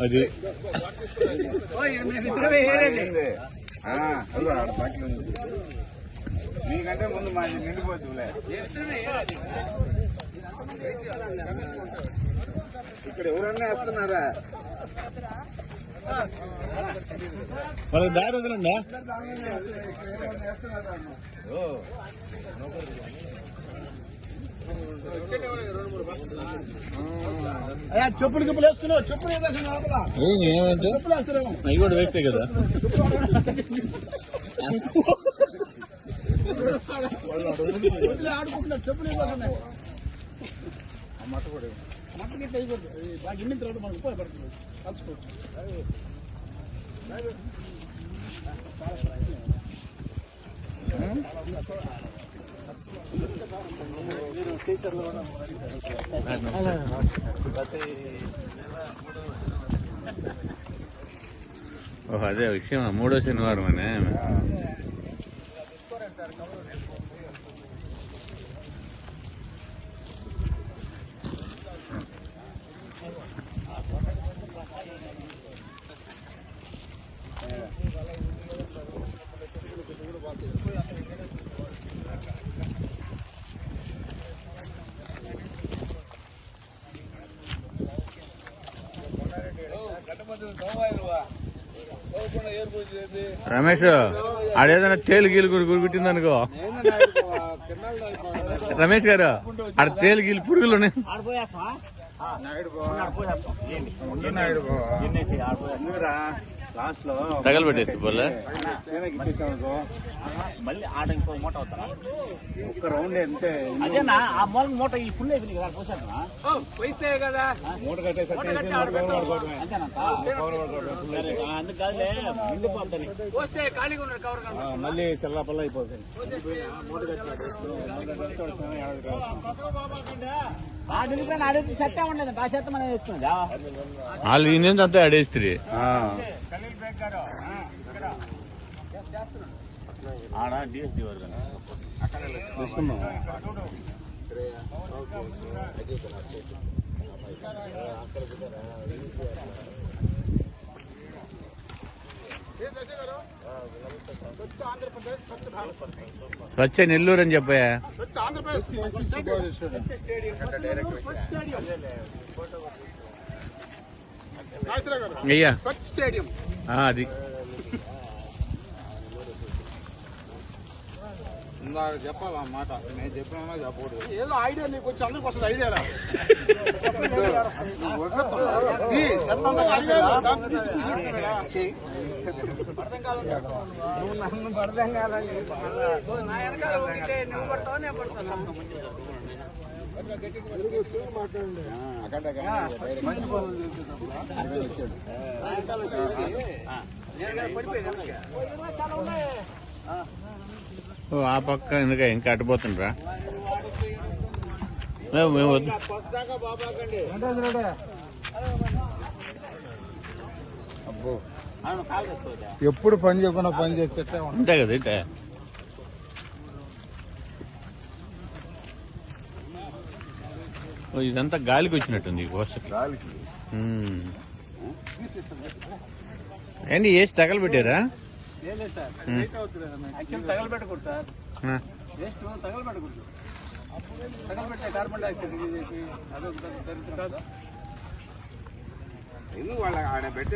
అది మీకంటే ముందు మాది నిండిపోతుందిలే. ఇక్కడ ఎవరన్నా వేస్తున్నారా? వాళ్ళకి దారి వదలండి. చెప్పులు గిప్పులు వేసుకున్నావు. చెప్పులు ఏమంటే అవి కూడా వేస్తే కదా. ఆడుకుంటున్నారు. చెప్పులు అయిపోతున్నాయి. మట్టకి అయిపోతుంది. బాగా ఇన్న తర్వాత మనకు ఉపయోగపడుతుంది. కలుసుకోవచ్చు. ఓహో, అదే విషయం. 3వ శనివారం అనే రమేష్ ఆడేదైనా తేలు గీలు గురిపెట్టిందనుకో. రమేష్ గారు ఆడ తేలు గీలు పురుగులు ఉన్నాయి. లాస్ట్ లో తగలబెట్టేసి పోలే. మళ్ళీ ఆడ ఇంకో మూట అవుతారా? ఒక్క రౌండ్ అంతే. అదేనా ఆ మూల మూట ఈ ఫుల్ అయిపోయింది కదా, పోసారా కదా మూట కట్టేసి అందుకు కాదులే, నిండిపోద్దని పోస్తే ఖాళీగా ఉన్నాడు కవర్. మళ్ళీ చల్లపల్ల అయిపోతుంది. చెత్త ఉండదు. ఆ చెత్త మనం వేసుకున్నదా? వాళ్ళు ఈయన అంతా ఆడేస్త్రీ. ఆడ డిఎస్డి వర్గం స్వచ్ఛ నెల్లూరు అని చెప్పా. అయ్యా స్టేడియం అది ఇందాక చెప్పాలా మాట. నేను చెప్పినా చెప్పకూడదు. ఏదో ఐడియా నీకు వచ్చి అందరికి వస్తుంది. ఐడియా నువ్వు నన్ను పడదాం కాదని మంచి పనులు ఆ పక్క ఎందుక ఇంకా అడ్డుపోతుండ్రా? మేము వద్దు. అబ్బో, ఎప్పుడు పని చెప్పినా పని చేస్తే అంతే కదా. ఇట్లా ఇదంతా గాలికి వచ్చినట్టుంది. ఏంటి వేసి తగలబెట్టారా? తగలబెట్టకూడదు సార్. వేస్ట్ తగలబెట్టకూడదు. తగలబెట్టే కార్బన్ డైఆక్సైడ్ అదొక కాదు. వాళ్ళ ఆడ పెట్టే